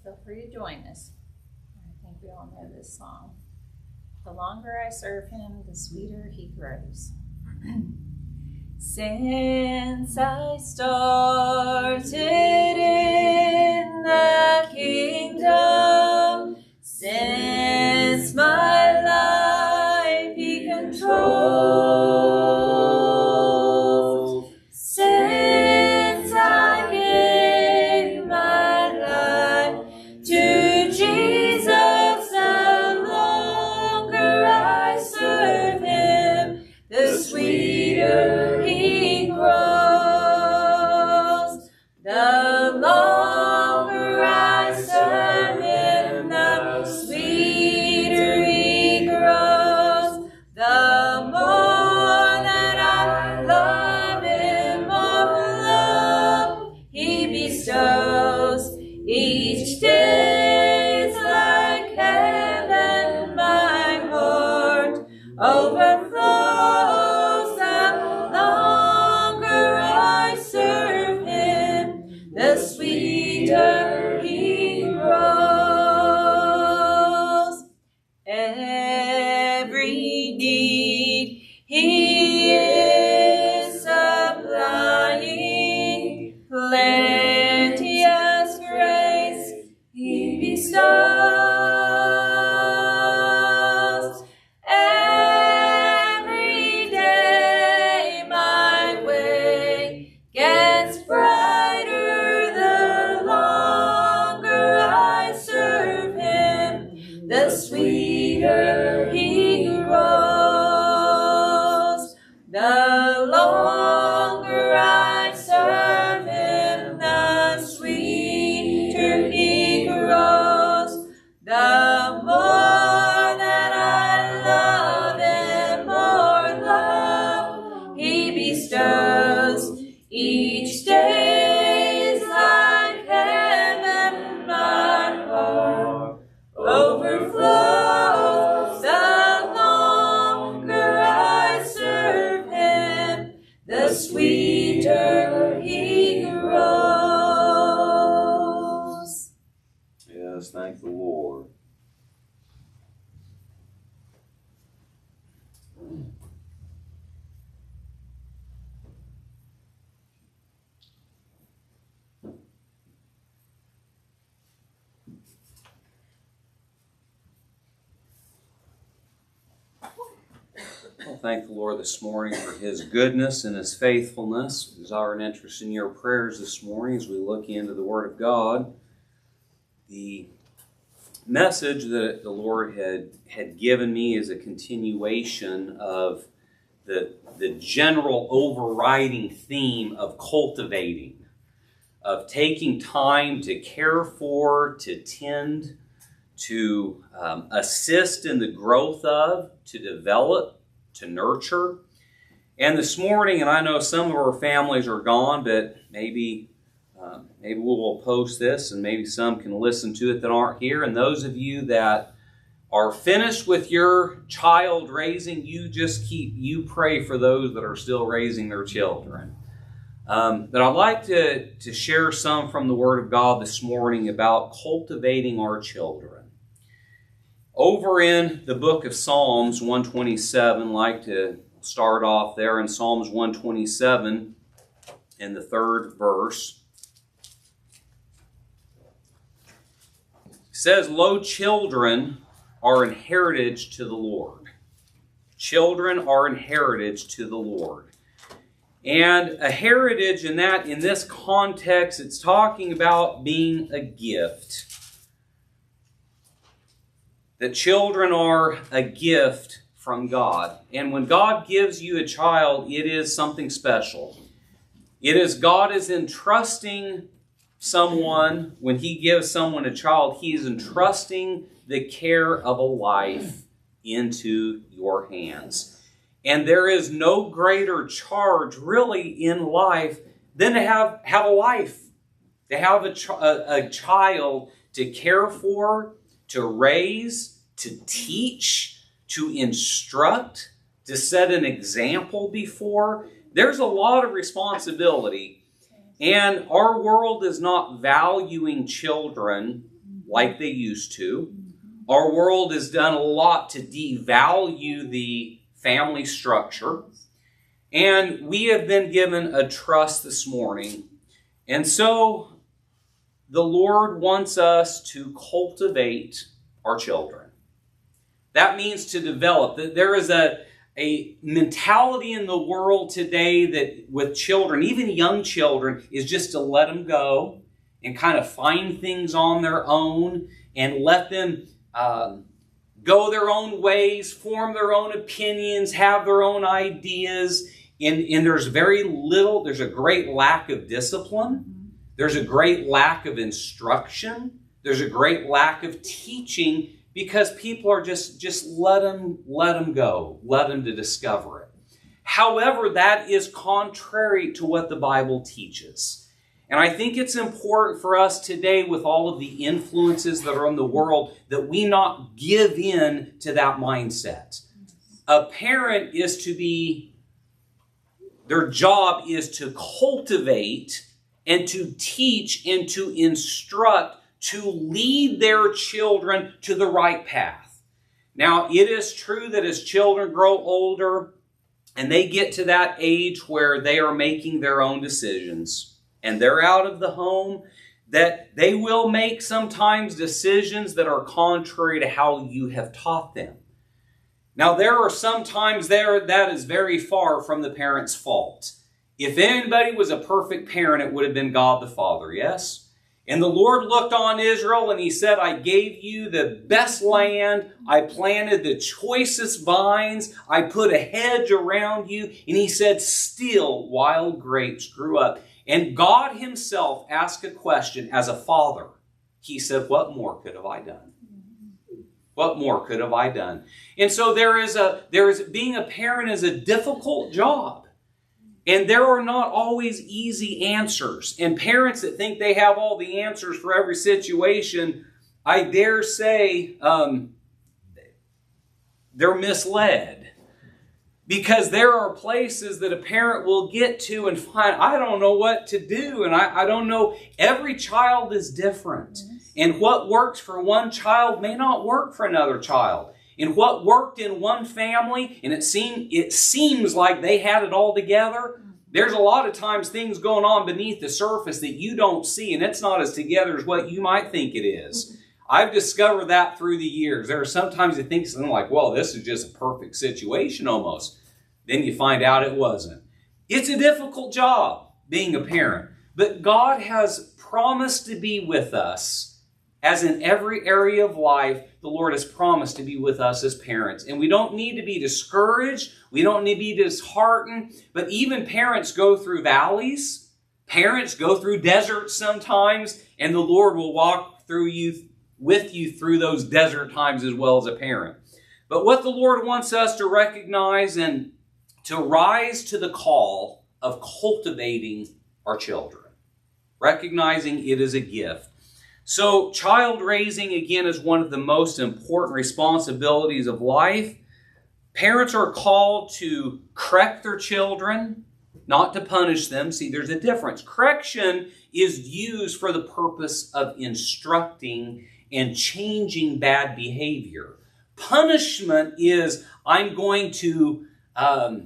feel free to join us. I think we all know this song. The longer I serve him, the sweeter he grows. Since I started in the kingdom, since my life he controls, since I gave my life to Jesus, the longer I serve him, the sweeter he grows. The longer I serve him, the sweeter he grows. The more that I love him, more love he bestows. Each day is like heaven, my heart overflows. The longer I serve him, the sweeter he grows. Every need he is supplying, plenteous grace he bestows. Every day my way gets brighter, the longer I serve him, the sweeter he grows. The longer I serve him, the sweeter he grows. The more that I love him, more love he bestows. Each day is like heaven, my heart overflows. The longer I serve him, the sweeter he grows. Yes, thank the Lord. Well, thank the Lord this morning for his goodness and his faithfulness. We desire an interest in your prayers this morning as we look into the Word of God. The message that the Lord had given me is a continuation of the general overriding theme of cultivating, of taking time to care for, to tend, to assist in the growth of, to develop, to nurture. And this morning, and I know some of our families are gone, but maybe we will post this and maybe some can listen to it that aren't here. And those of you that are finished with your child raising, you pray for those that are still raising their children. But I'd like to share some from the Word of God this morning about cultivating our children. Over in the book of Psalms 127, I'd like to start off there in Psalms 127 in the 3rd verse. It says, "Lo, children are an heritage to the Lord." Children are an heritage to the Lord. And a heritage in this context, it's talking about being a gift. That children are a gift from God. And when God gives you a child, it is something special. It is God is entrusting someone, when he gives someone a child, he is entrusting the care of a life into your hands. And there is no greater charge really in life than to have a life. To have a child to care for, to raise, to teach, to instruct, to set an example before. There's a lot of responsibility. And our world is not valuing children like they used to. Our world has done a lot to devalue the family structure. And we have been given a trust this morning. And so the Lord wants us to cultivate our children. That means to develop. There is a mentality in the world today that with children, even young children, is just to let them go and kind of find things on their own and let them go their own ways, form their own opinions, have their own ideas. And there's there's a great lack of discipline. There's a great lack of instruction. There's a great lack of teaching because people are just let them go. Let them to discover it. However, that is contrary to what the Bible teaches. And I think it's important for us today with all of the influences that are in the world that we not give in to that mindset. A parent their job is to cultivate and to teach and to instruct, to lead their children to the right path. Now, it is true that as children grow older and they get to that age where they are making their own decisions and they're out of the home, that they will make sometimes decisions that are contrary to how you have taught them. Now, there are some times that is very far from the parent's fault. If anybody was a perfect parent, it would have been God the Father, yes? And the Lord looked on Israel and He said, I gave you the best land. I planted the choicest vines. I put a hedge around you. And He said, still wild grapes grew up. And God Himself asked a question as a father. He said, what more could have I done? What more could have I done? And so being a parent is a difficult job. And there are not always easy answers. And parents that think they have all the answers for every situation, I dare say they're misled. Because there are places that a parent will get to and find, I don't know what to do. And I don't know. Every child is different. And what works for one child may not work for another child. And what worked in one family, and it seems like they had it all together, there's a lot of times things going on beneath the surface that you don't see, and it's not as together as what you might think it is. I've discovered that through the years. There are sometimes you think something like, well, this is just a perfect situation almost. Then you find out it wasn't. It's a difficult job being a parent, but God has promised to be with us. As in every area of life, the Lord has promised to be with us as parents. And we don't need to be discouraged. We don't need to be disheartened. But even parents go through valleys. Parents go through deserts sometimes. And the Lord will walk with you through those desert times as well as a parent. But what the Lord wants us to recognize and to rise to the call of cultivating our children. Recognizing it is a gift. So child raising, again, is one of the most important responsibilities of life. Parents are called to correct their children, not to punish them. See, there's a difference. Correction is used for the purpose of instructing and changing bad behavior. Punishment is, I'm going to, a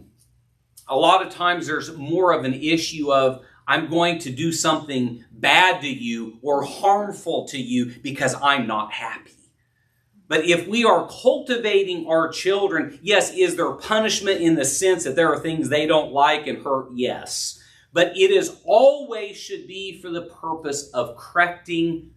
lot of times there's more of an issue of, I'm going to do something bad to you or harmful to you because I'm not happy. But if we are cultivating our children, yes, is there punishment in the sense that there are things they don't like and hurt? Yes. But it is always should be for the purpose of correcting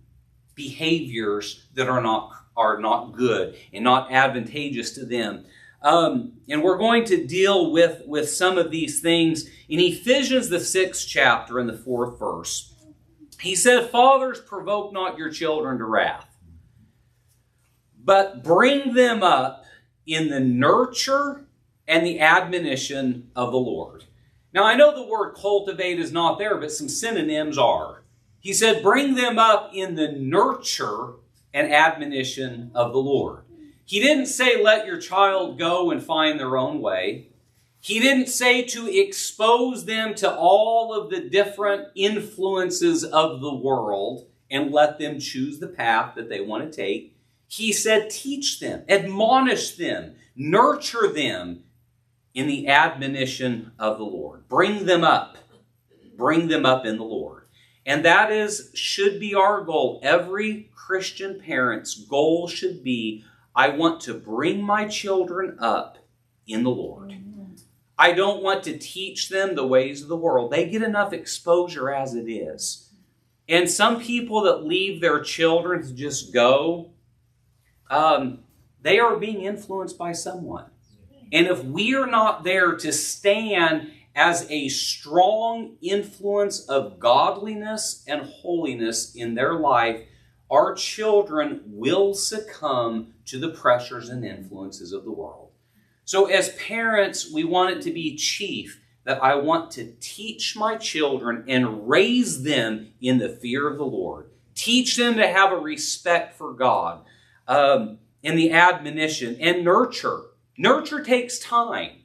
behaviors that are not good and not advantageous to them. And we're going to deal with some of these things in Ephesians, the 6th chapter, in the 4th verse. He said, fathers, provoke not your children to wrath, but bring them up in the nurture and the admonition of the Lord. Now, I know the word cultivate is not there, but some synonyms are. He said, bring them up in the nurture and admonition of the Lord. He didn't say let your child go and find their own way. He didn't say to expose them to all of the different influences of the world and let them choose the path that they want to take. He said, teach them, admonish them, nurture them in the admonition of the Lord. Bring them up in the Lord. And that should be our goal. Every Christian parent's goal should be, I want to bring my children up in the Lord. I don't want to teach them the ways of the world. They get enough exposure as it is. And some people that leave their children to just go, they are being influenced by someone. And if we are not there to stand as a strong influence of godliness and holiness in their life, our children will succumb to the pressures and influences of the world. So as parents, we want it to be chief that I want to teach my children and raise them in the fear of the Lord. Teach them to have a respect for God, in the admonition, and nurture. Nurture takes time.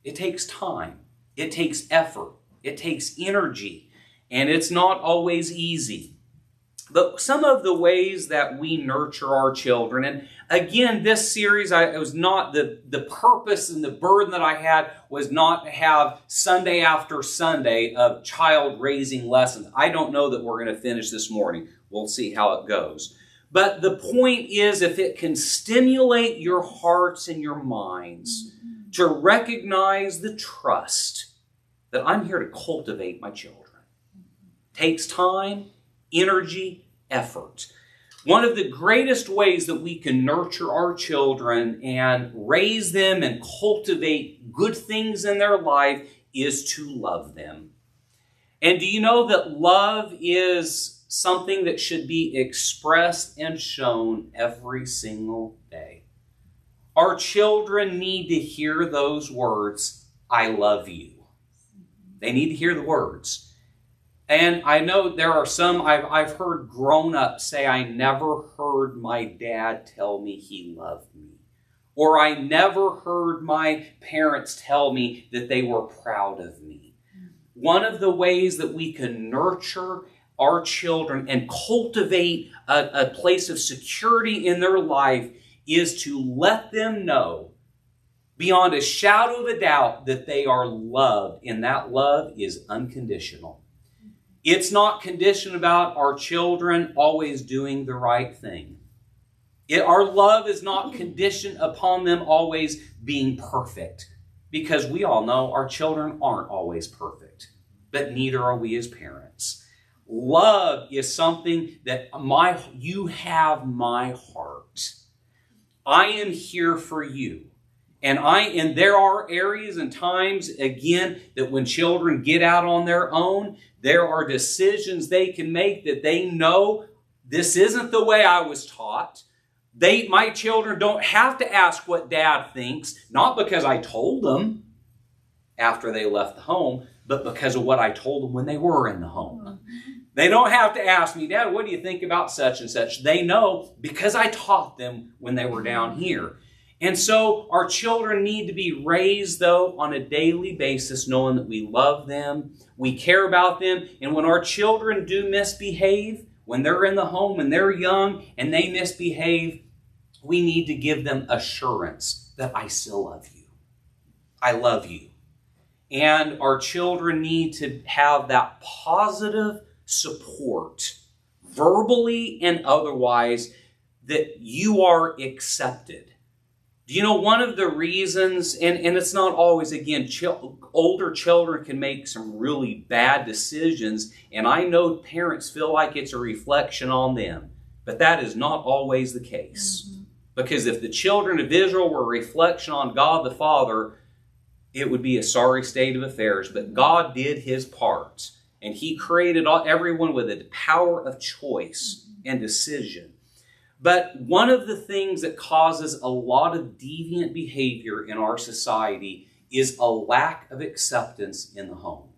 It takes time. It takes effort. It takes energy. And it's not always easy. But some of the ways that we nurture our children, and again, this series, it was not the purpose and the burden that I had was not to have Sunday after Sunday of child raising lessons. I don't know that we're going to finish this morning. We'll see how it goes. But the point is, if it can stimulate your hearts and your minds to recognize the trust that I'm here to cultivate my children. Takes time, energy, effort. One of the greatest ways that we can nurture our children and raise them and cultivate good things in their life is to love them. And do you know that love is something that should be expressed and shown every single day? Our children need to hear those words, I love you. They need to hear the words. And I know there are some, I've heard grown-ups say, I never heard my dad tell me he loved me. Or I never heard my parents tell me that they were proud of me. One of the ways that we can nurture our children and cultivate a place of security in their life is to let them know beyond a shadow of a doubt that they are loved, and that love is unconditional. It's not conditioned about our children always doing the right thing. Our love is not conditioned upon them always being perfect, because we all know our children aren't always perfect, but neither are we as parents. Love is something that you have my heart. I am here for you. And there are areas and times, again, that when children get out on their own, there are decisions they can make that they know this isn't the way I was taught. My children don't have to ask what dad thinks, not because I told them after they left the home, but because of what I told them when they were in the home. They don't have to ask me, Dad, what do you think about such and such? They know because I taught them when they were down here. And so our children need to be raised, though, on a daily basis, knowing that we love them, we care about them. And when our children do misbehave, when they're in the home and they're young and they misbehave, we need to give them assurance that I still love you. I love you. And our children need to have that positive support, verbally and otherwise, that you are accepted. Do you know one of the reasons, and it's not always, again, older children can make some really bad decisions, and I know parents feel like it's a reflection on them, but that is not always the case. Mm-hmm. Because if the children of Israel were a reflection on God the Father, it would be a sorry state of affairs. But God did His part, and He created everyone with a power of choice and decision. But one of the things that causes a lot of deviant behavior in our society is a lack of acceptance in the home.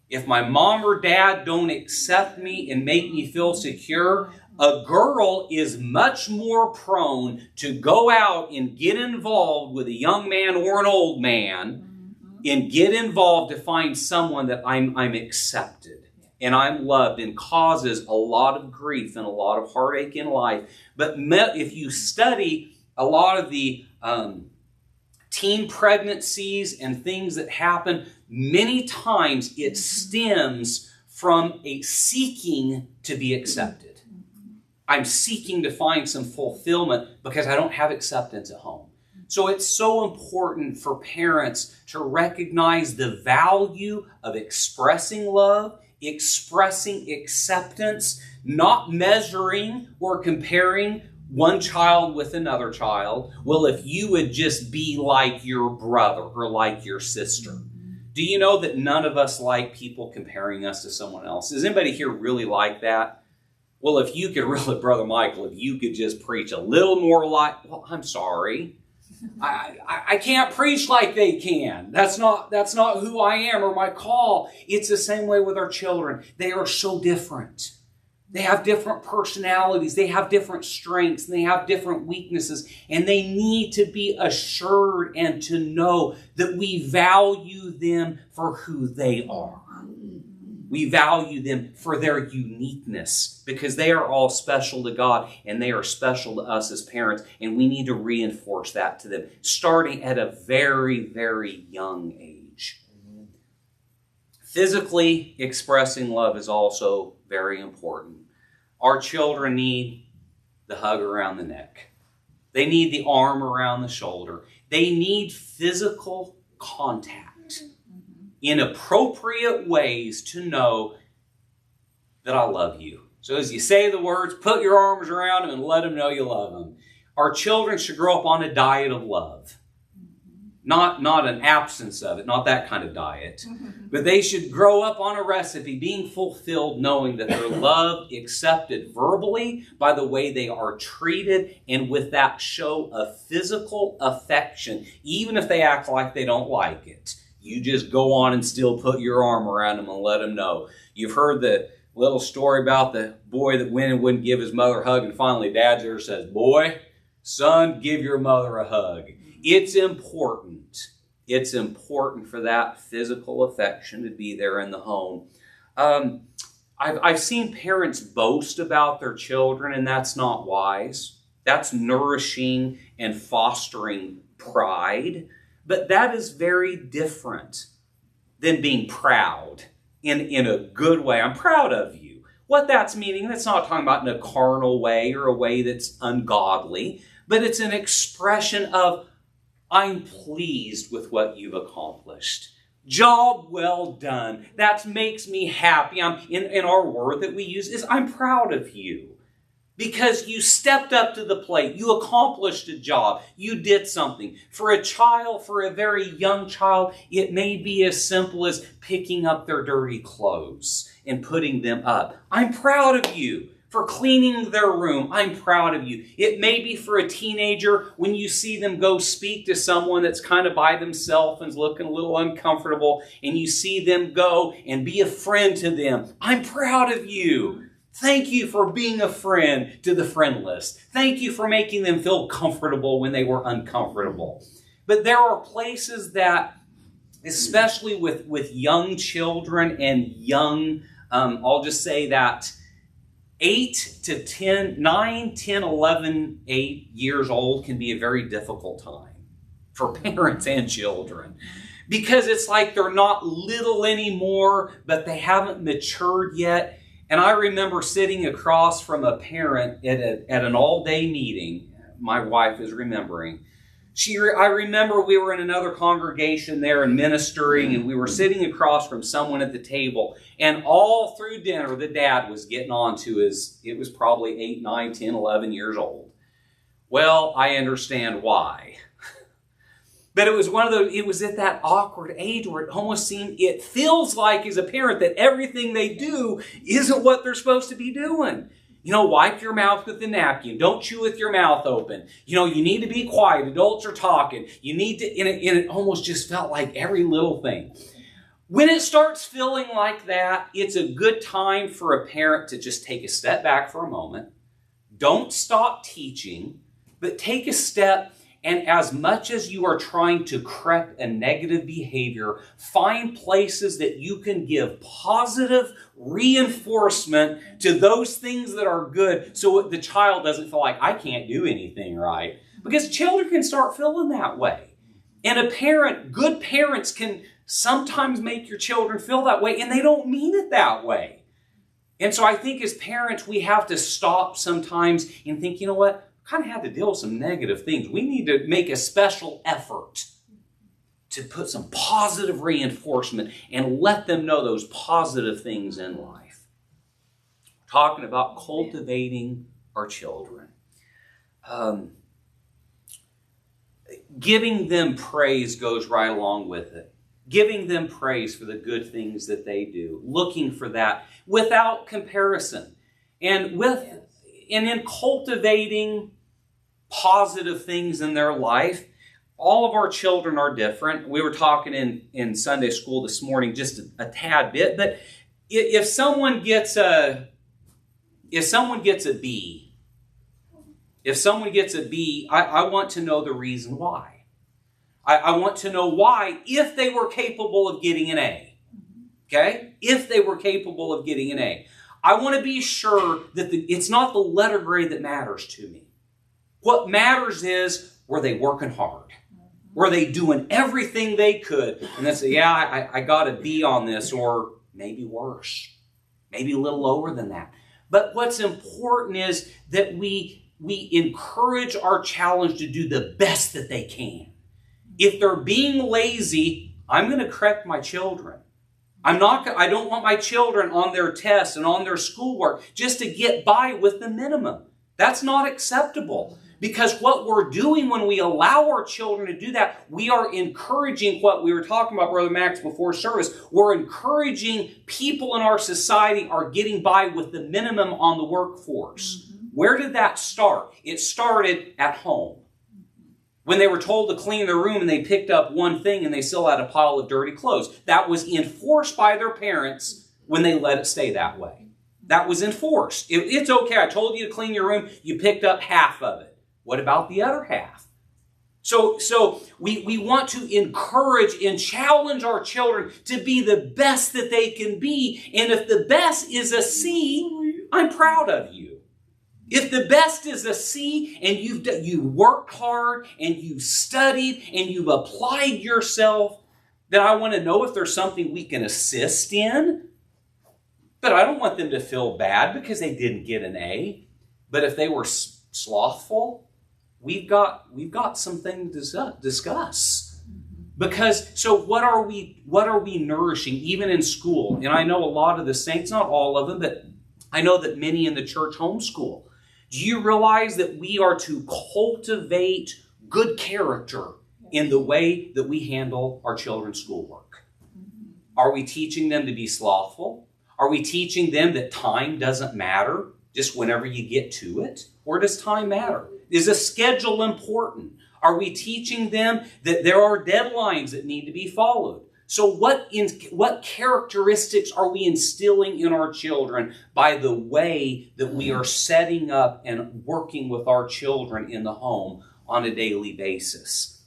If my mom or dad don't accept me and make me feel secure, a girl is much more prone to go out and get involved with a young man or an old man and get involved to find someone that I'm accepted. and I'm loved, and causes a lot of grief and a lot of heartache in life. But if you study a lot of the teen pregnancies and things that happen, many times it stems from a seeking to be accepted. I'm seeking to find some fulfillment because I don't have acceptance at home. So it's so important for parents to recognize the value of expressing love, expressing acceptance, not measuring or comparing one child with another child. Well, if you would just be like your brother or like your sister. Do you know that none of us like people comparing us to someone else? Does anybody here really like that? Well, if you could really, Brother Michael, if you could just preach a little more like, well, I'm sorry. I can't preach like they can. That's not who I am or my call. It's the same way with our children. They are so different. They have different personalities. They have different strengths. And they have different weaknesses. And they need to be assured and to know that we value them for who they are. We value them for their uniqueness because they are all special to God and they are special to us as parents, and we need to reinforce that to them starting at a very, very young age. Physically expressing love is also very important. Our children need the hug around the neck. They need the arm around the shoulder. They need physical contact in appropriate ways to know that I love you. So as you say the words, put your arms around them and let them know you love them. Our children should grow up on a diet of love. Not an absence of it, not that kind of diet. But they should grow up on a recipe, being fulfilled, knowing that they're loved, accepted verbally by the way they are treated, and with that show of physical affection, even if they act like they don't like it. You just go on and still put your arm around them and let them know. You've heard the little story about the boy that went and wouldn't give his mother a hug, and finally Dad there says, "Boy, son, give your mother a hug." It's important. It's important for that physical affection to be there in the home. I've seen parents boast about their children, and that's not wise. That's nourishing and fostering pride. But that is very different than being proud in a good way. I'm proud of you. What that's meaning, that's not talking about in a carnal way or a way that's ungodly, but it's an expression of, I'm pleased with what you've accomplished. Job well done. That makes me happy. In our word that we use is, I'm proud of you. Because you stepped up to the plate. You accomplished a job. You did something. For a child, for a very young child, it may be as simple as picking up their dirty clothes and putting them up. I'm proud of you. For cleaning their room, I'm proud of you. It may be for a teenager when you see them go speak to someone that's kind of by themselves and is looking a little uncomfortable, and you see them go and be a friend to them. I'm proud of you. Thank you for being a friend to the friendless. Thank you for making them feel comfortable when they were uncomfortable. But there are places that, especially with young children and young, I'll just say that 8 to 10, 9, 10, 11, 8 years old can be a very difficult time for parents and children. Because it's like they're not little anymore, but they haven't matured yet. And I remember sitting across from a parent at an all-day meeting. My wife is remembering. I remember we were in another congregation there and ministering, and we were sitting across from someone at the table. And all through dinner, the dad was getting on to it was probably 8, 9, 10, 11 years old. Well, I understand why. But it was at that awkward age where it feels like as a parent that everything they do isn't what they're supposed to be doing. Wipe your mouth with the napkin. Don't chew with your mouth open. You need to be quiet. Adults are talking. You need to, and it almost just felt like every little thing. When it starts feeling like that, it's a good time for a parent to just take a step back for a moment. Don't stop teaching, but take a step And as much as you are trying to correct a negative behavior, find places that you can give positive reinforcement to those things that are good so the child doesn't feel like, I can't do anything right. Because children can start feeling that way. And good parents can sometimes make your children feel that way, and they don't mean it that way. And so I think as parents, we have to stop sometimes and think, you know what? I kind of had to deal with some negative things. We need to make a special effort to put some positive reinforcement and let them know those positive things in life. We're talking about cultivating our children. Giving them praise goes right along with it. Giving them praise for the good things that they do. Looking for that without comparison. And in cultivating positive things in their life, all of our children are different. We were talking in Sunday school this morning just a tad bit, but if someone gets a B, I want to know the reason why. I want to know why if they were capable of getting an A. Okay? If they were capable of getting an A. I want to be sure that it's not the letter grade that matters to me. What matters is, were they working hard? Were they doing everything they could? And then say, yeah, I got a B on this, or maybe worse. Maybe a little lower than that. But what's important is that we encourage our challenge to do the best that they can. If they're being lazy, I'm going to correct my children. I don't want my children on their tests and on their schoolwork just to get by with the minimum. That's not acceptable. Because what we're doing when we allow our children to do that, we are encouraging what we were talking about, Brother Max, before service. We're encouraging people in our society are getting by with the minimum on the workforce. Mm-hmm. Where did that start? It started at home. When they were told to clean their room and they picked up one thing and they still had a pile of dirty clothes. That was enforced by their parents when they let it stay that way. That was enforced. It's okay, I told you to clean your room, you picked up half of it. What about the other half? So we want to encourage and challenge our children to be the best that they can be. And if the best is a C, I'm proud of you. If the best is a C and you worked hard and you studied and you've applied yourself, then I want to know if there's something we can assist in. But I don't want them to feel bad because they didn't get an A. But if they were slothful, we've got something to discuss. Because so what are we nourishing even in school? And I know a lot of the saints, not all of them, but I know that many in the church homeschool. Do you realize that we are to cultivate good character in the way that we handle our children's schoolwork? Are we teaching them to be slothful? Are we teaching them that time doesn't matter just whenever you get to it? Or does time matter? Is a schedule important? Are we teaching them that there are deadlines that need to be followed? So what characteristics are we instilling in our children by the way that we are setting up and working with our children in the home on a daily basis?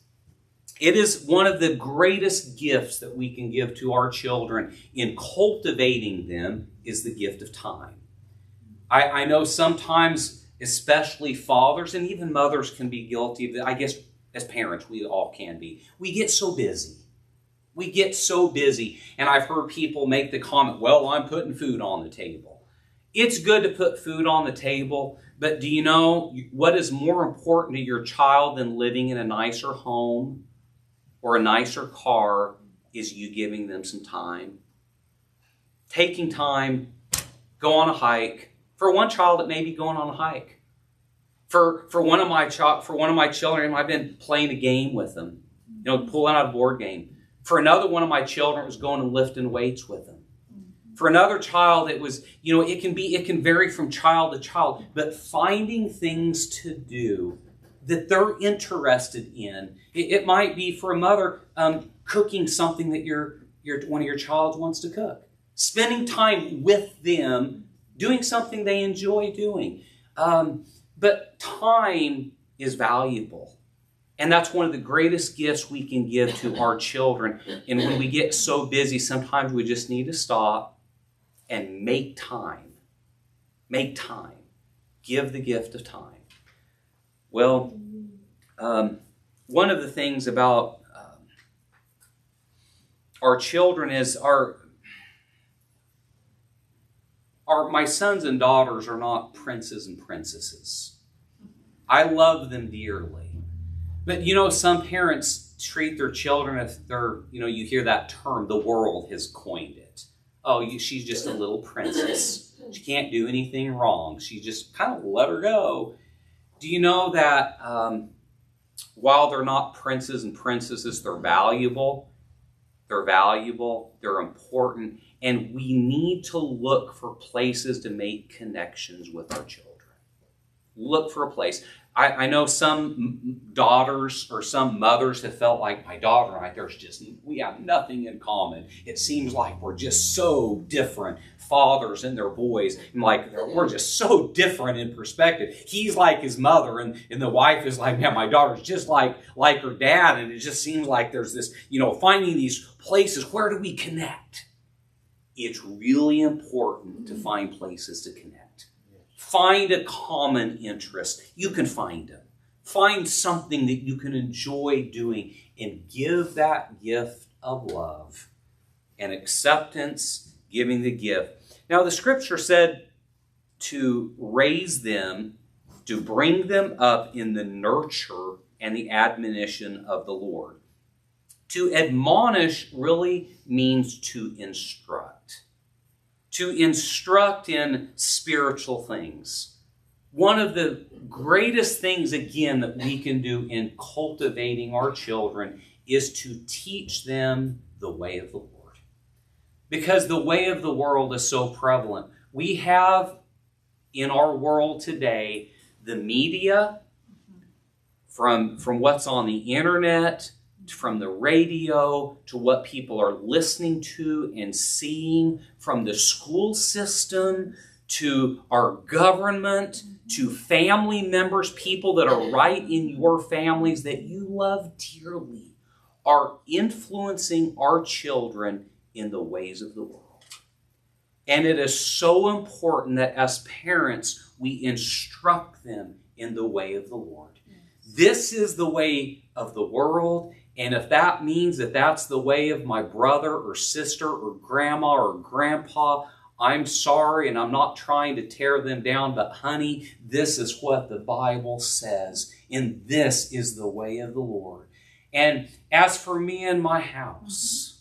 It is one of the greatest gifts that we can give to our children in cultivating them is the gift of time. I know sometimes, especially fathers and even mothers can be guilty of it. I guess as parents, we all can be. We get so busy. And I've heard people make the comment, well, I'm putting food on the table. It's good to put food on the table, but do you know what is more important to your child than living in a nicer home or a nicer car is you giving them some time. Taking time, go on a hike. For one child, it may be going on a hike. For one of my children, I've been playing a game with them, pulling out a board game. For another one of my children, it was going and lifting weights with them. For another child, it was, it can vary from child to child, but finding things to do that they're interested in. It might be for a mother cooking something that one of your child wants to cook. Spending time with them, doing something they enjoy doing. But time is valuable. And that's one of the greatest gifts we can give to our children. And when we get so busy, sometimes we just need to stop and make time. Make time. Give the gift of time. Well, one of the things about our children is my sons and daughters are not princes and princesses. I love them dearly. But some parents treat their children if they're, you hear that term, the world has coined it. Oh, she's just a little princess. She can't do anything wrong. She just kind of let her go. Do you know that while they're not princes and princesses, they're valuable? They're valuable. They're important. And we need to look for places to make connections with our children. Look for a place. I know some daughters or some mothers have felt like my daughter and I, we have nothing in common. It seems like we're just so different, fathers and their boys. And we're just so different in perspective. He's like his mother and the wife is like, man, my daughter's just like her dad. And it just seems like there's this, finding these places. Where do we connect? It's really important to find places to connect. Find a common interest. You can find them. Find something that you can enjoy doing and give that gift of love and acceptance, giving the gift. Now, the scripture said to raise them, to bring them up in the nurture and the admonition of the Lord. To admonish really means to instruct. To instruct in spiritual things. One of the greatest things, again, that we can do in cultivating our children is to teach them the way of the Lord. Because the way of the world is so prevalent. We have in our world today the media, from what's on the internet, from the radio, to what people are listening to and seeing, from the school system, to our government, to family members, people that are right in your families that you love dearly, are influencing our children in the ways of the world. And it is so important that as parents, we instruct them in the way of the Lord. This is the way of the world. And if that means that that's the way of my brother or sister or grandma or grandpa, I'm sorry, and I'm not trying to tear them down, but honey, this is what the Bible says, and this is the way of the Lord. And as for me and my house,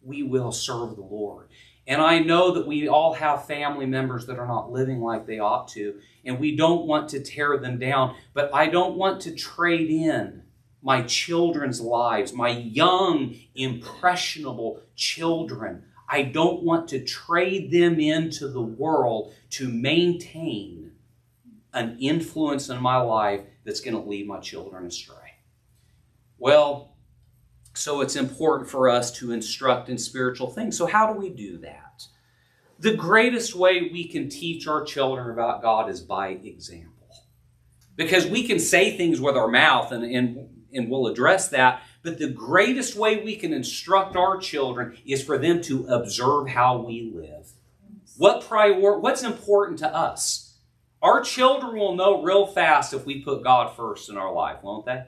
we will serve the Lord. And I know that we all have family members that are not living like they ought to, and we don't want to tear them down, but I don't want to trade in my children's lives, my young, impressionable children. I don't want to trade them into the world to maintain an influence in my life that's going to lead my children astray. Well, so it's important for us to instruct in spiritual things. So how do we do that? The greatest way we can teach our children about God is by example. Because we can say things with our mouth and we'll address that. But the greatest way we can instruct our children is for them to observe how we live. What's important to us? Our children will know real fast if we put God first in our life, won't they?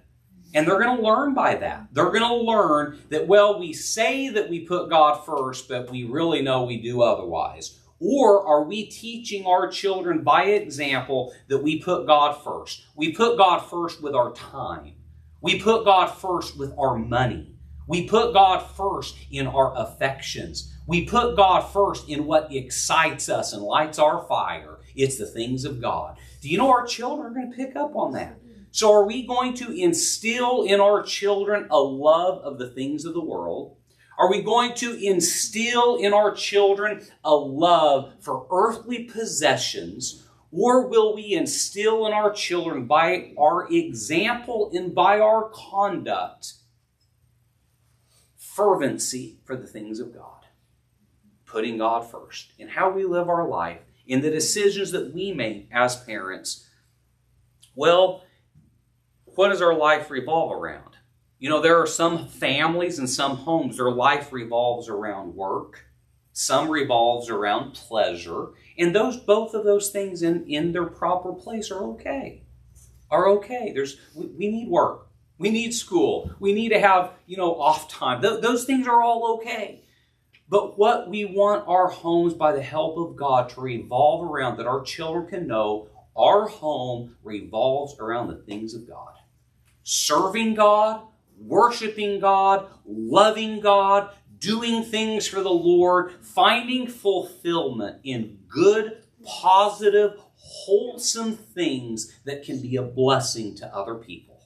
And they're going to learn by that. They're going to learn that, well, we say that we put God first, but we really know we do otherwise. Or are we teaching our children by example that we put God first? We put God first with our time. We put God first with our money. We put God first in our affections. We put God first in what excites us and lights our fire. It's the things of God. Do you know our children are going to pick up on that? So are we going to instill in our children a love of the things of the world? Are we going to instill in our children a love for earthly possessions? Or will we instill in our children by our example and by our conduct fervency for the things of God? Putting God first in how we live our life, in the decisions that we make as parents. Well, what does our life revolve around? You know, there are some families and some homes, their life revolves around work. Some revolves around pleasure. And both of those things in their proper place are okay. We need work. We need school. We need to have, off time. Those things are all okay. But what we want our homes, by the help of God, to revolve around, that our children can know, our home revolves around the things of God. Serving God, worshiping God, loving God, doing things for the Lord, finding fulfillment in good, positive, wholesome things that can be a blessing to other people.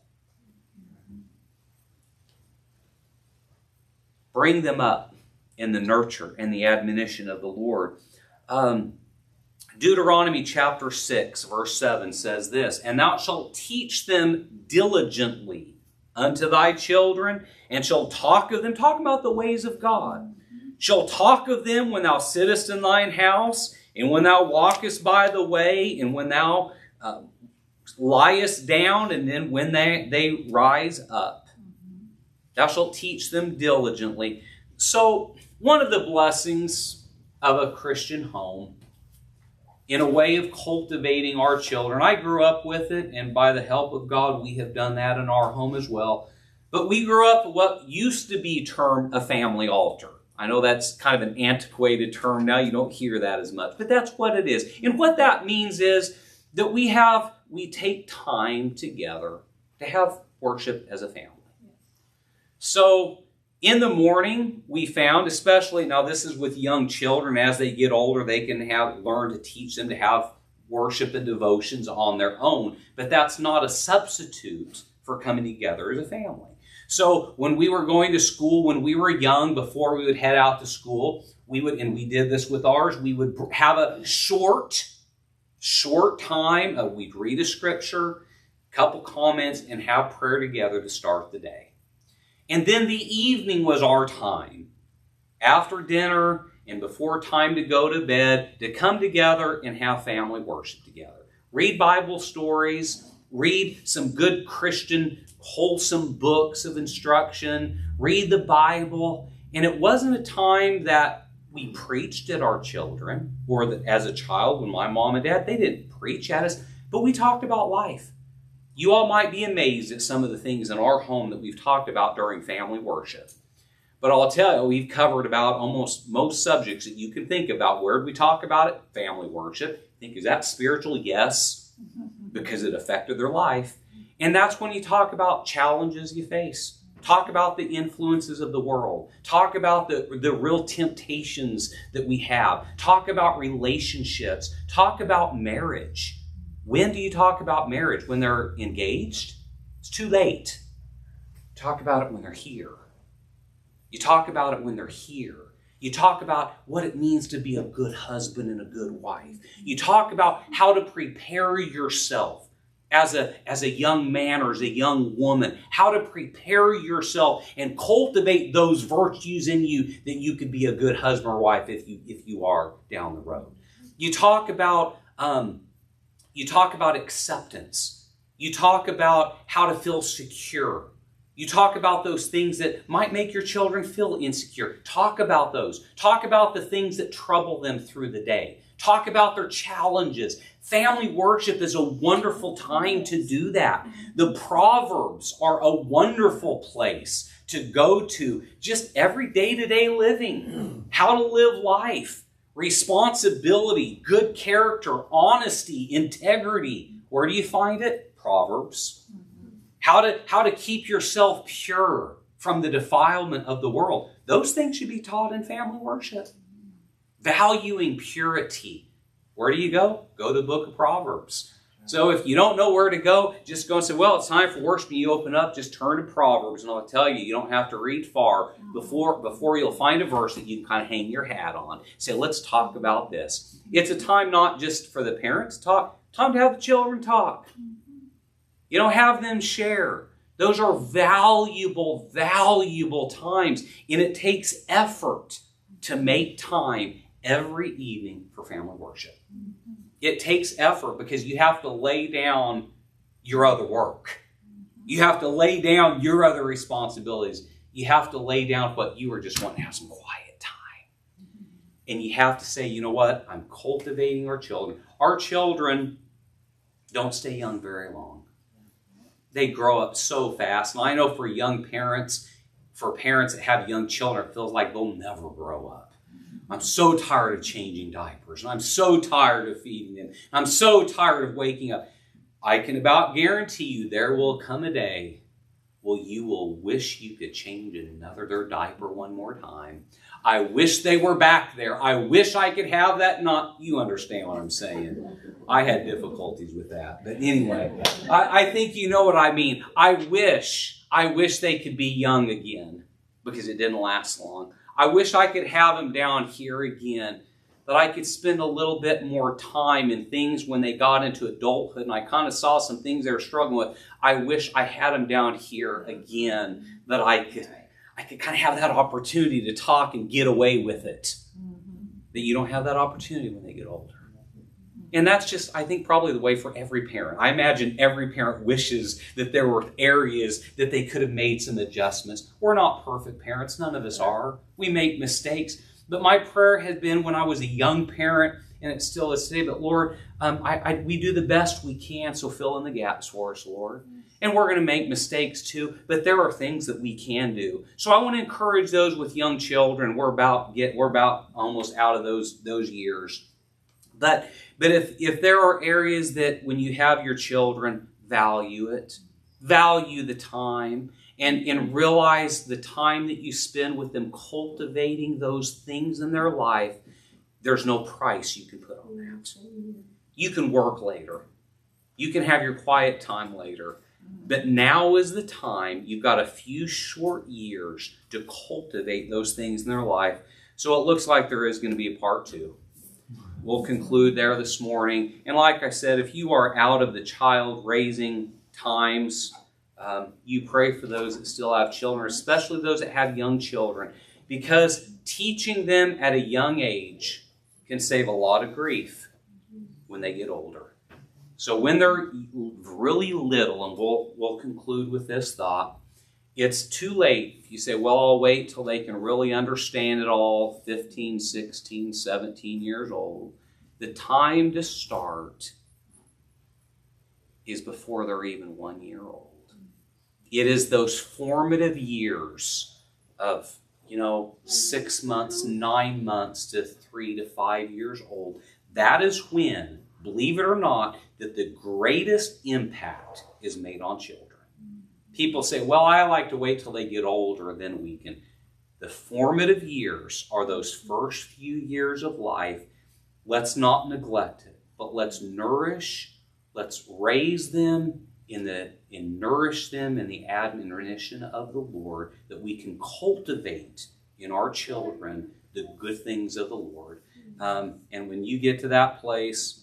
Bring them up in the nurture and the admonition of the Lord. Deuteronomy chapter 6, verse 7 says this, "And thou shalt teach them diligently unto thy children, and shalt talk of them," talking about the ways of God, "shalt talk of them when thou sittest in thine house, and when thou walkest by the way, and when thou liest down, and then when they rise up. Thou shalt teach them diligently." So, one of the blessings of a Christian home, in a way of cultivating our children, I grew up with it, and by the help of God, we have done that in our home as well. But we grew up with what used to be termed a family altar. I know that's kind of an antiquated term now. You don't hear that as much, but that's what it is. And what that means is that we take time together to have worship as a family. So, in the morning, we found, especially, now this is with young children, as they get older, they can learn to teach them to have worship and devotions on their own. But that's not a substitute for coming together as a family. So when we were going to school, when we were young, before we would head out to school, and we did this with ours, we would have a short time. We'd read a scripture, a couple comments, and have prayer together to start the day. And then the evening was our time, after dinner and before time to go to bed, to come together and have family worship together. Read Bible stories, read some good Christian, wholesome books of instruction, read the Bible. And it wasn't a time that we preached at our children, or that as a child, when my mom and dad, they didn't preach at us, but we talked about life. You all might be amazed at some of the things in our home that we've talked about during family worship. But I'll tell you, we've covered about almost most subjects that you can think about. Where did we talk about it? Family worship. Think, is that spiritual? Yes, because it affected their life. And that's when you talk about challenges you face. Talk about the influences of the world. Talk about the real temptations that we have. Talk about relationships. Talk about marriage. When do you talk about marriage? When they're engaged? It's too late. Talk about it when they're here. You talk about it when they're here. You talk about what it means to be a good husband and a good wife. You talk about how to prepare yourself as a young man or as a young woman, how to prepare yourself and cultivate those virtues in you that you could be a good husband or wife if you are down the road. You talk about acceptance. You talk about how to feel secure. You talk about those things that might make your children feel insecure. Talk about those. Talk about the things that trouble them through the day. Talk about their challenges. Family worship is a wonderful time to do that. The Proverbs are a wonderful place to go to. Just every day-to-day living. How to live life. Responsibility, good character, honesty, integrity. Where do you find it? Proverbs. How to keep yourself pure from the defilement of the world. Those things should be taught in family worship. Valuing purity. Where do you go? Go to the book of Proverbs. So if you don't know where to go, just go and say, well, it's time for worship, and you open up, just turn to Proverbs, and I'll tell you, you don't have to read far before you'll find a verse that you can kind of hang your hat on. Say, let's talk about this. It's a time not just for the parents to talk, time to have the children talk. You know, have them share. Those are valuable, valuable times, and it takes effort to make time every evening for family worship. It takes effort because you have to lay down your other work. You have to lay down your other responsibilities. You have to lay down what you were just wanting to have some quiet time. And you have to say, you know what? I'm cultivating our children. Our children don't stay young very long. They grow up so fast. And I know for young parents, for parents that have young children, it feels like they'll never grow up. I'm so tired of changing diapers. And I'm so tired of feeding them. I'm so tired of waking up. I can about guarantee you there will come a day where you will wish you could change their diaper one more time. I wish they were back there. I wish I could have that. Not, you understand what I'm saying. I had difficulties with that. But anyway, I think you know what I mean. I wish they could be young again because it didn't last long. I wish I could have them down here again, that I could spend a little bit more time in things when they got into adulthood and I kind of saw some things they were struggling with. I wish I had them down here again, that I could kind of have that opportunity to talk and get away with it. That you don't have that opportunity when they get older. And that's just, I think, probably the way for every parent. I imagine every parent wishes that there were areas that they could have made some adjustments. We're not perfect parents. None of us are. We make mistakes. But my prayer has been when I was a young parent, and it still is today, but Lord, we do the best we can, so fill in the gaps for us, Lord. And we're going to make mistakes too, but there are things that we can do. So I want to encourage those with young children. We're about almost out of those years. But if there are areas that when you have your children, value it, value the time, and realize the time that you spend with them cultivating those things in their life, there's no price you can put on that. You can work later. You can have your quiet time later. But now is the time. You've got a few short years to cultivate those things in their life. So it looks like there is going to be a part 2. We'll conclude there this morning. And like I said, if you are out of the child raising times, you pray for those that still have children, especially those that have young children, because teaching them at a young age can save a lot of grief when they get older. So when they're really little, and we'll conclude with this thought, it's too late if you say, well, I'll wait till they can really understand it all, 15, 16, 17 years old. The time to start is before they're even 1 year old. It is those formative years of, 6 months, 9 months to 3 to 5 years old. That is when, believe it or not, that the greatest impact is made on children. People say, well, I like to wait till they get older, then we can. The formative years are those first few years of life. Let's not neglect it, but let's nourish, let's raise them and nourish them in the admonition of the Lord, that we can cultivate in our children the good things of the Lord. And when you get to that place,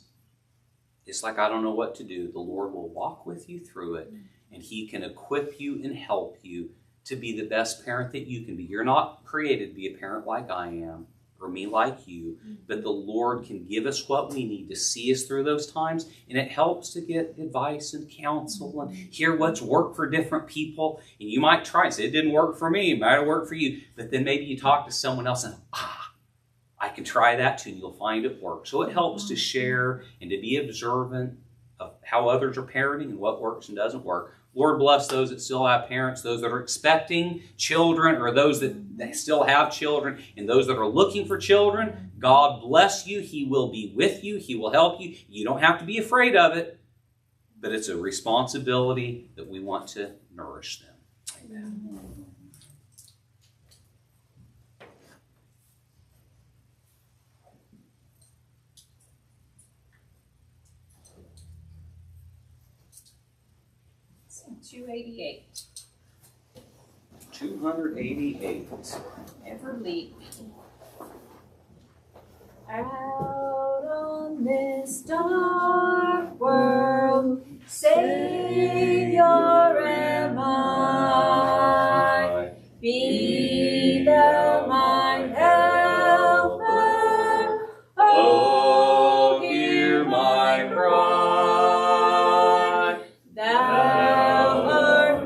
it's like, I don't know what to do. The Lord will walk with you through it, and He can equip you and help you to be the best parent that you can be. You're not created to be a parent like I am, or me like you, but the Lord can give us what we need to see us through those times, and it helps to get advice and counsel and hear what's worked for different people. And you might try and say, it didn't work for me, it might have worked for you, but then maybe you talk to someone else and, I can try that too, and you'll find it works. So it helps to share and to be observant of how others are parenting and what works and doesn't work. Lord bless those that still have parents, those that are expecting children, or those that still have children, and those that are looking for children. God bless you. He will be with you. He will help you. You don't have to be afraid of it, but it's a responsibility that we want to nourish them. Amen. Sing 288. 288. Never leave me. Out on this dark world, Savior am I. Be thou my helper. Oh, hear my cry. Thou art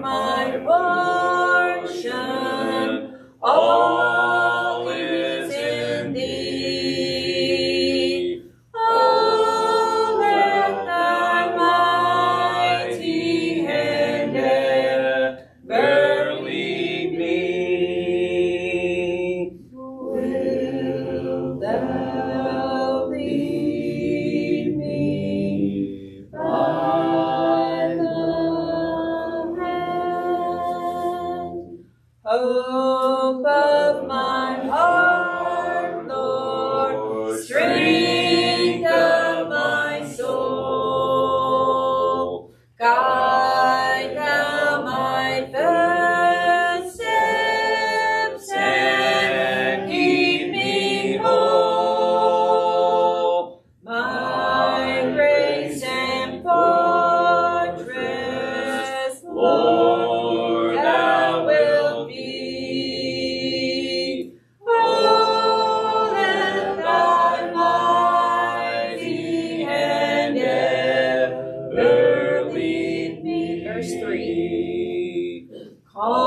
Hope of my heart, Lord, strength of my soul, guide thou my footsteps and keep me whole. My grace and fortress, Lord, thou wilt be. Oh, let thy mighty hand ever lead me. Verse 3. Call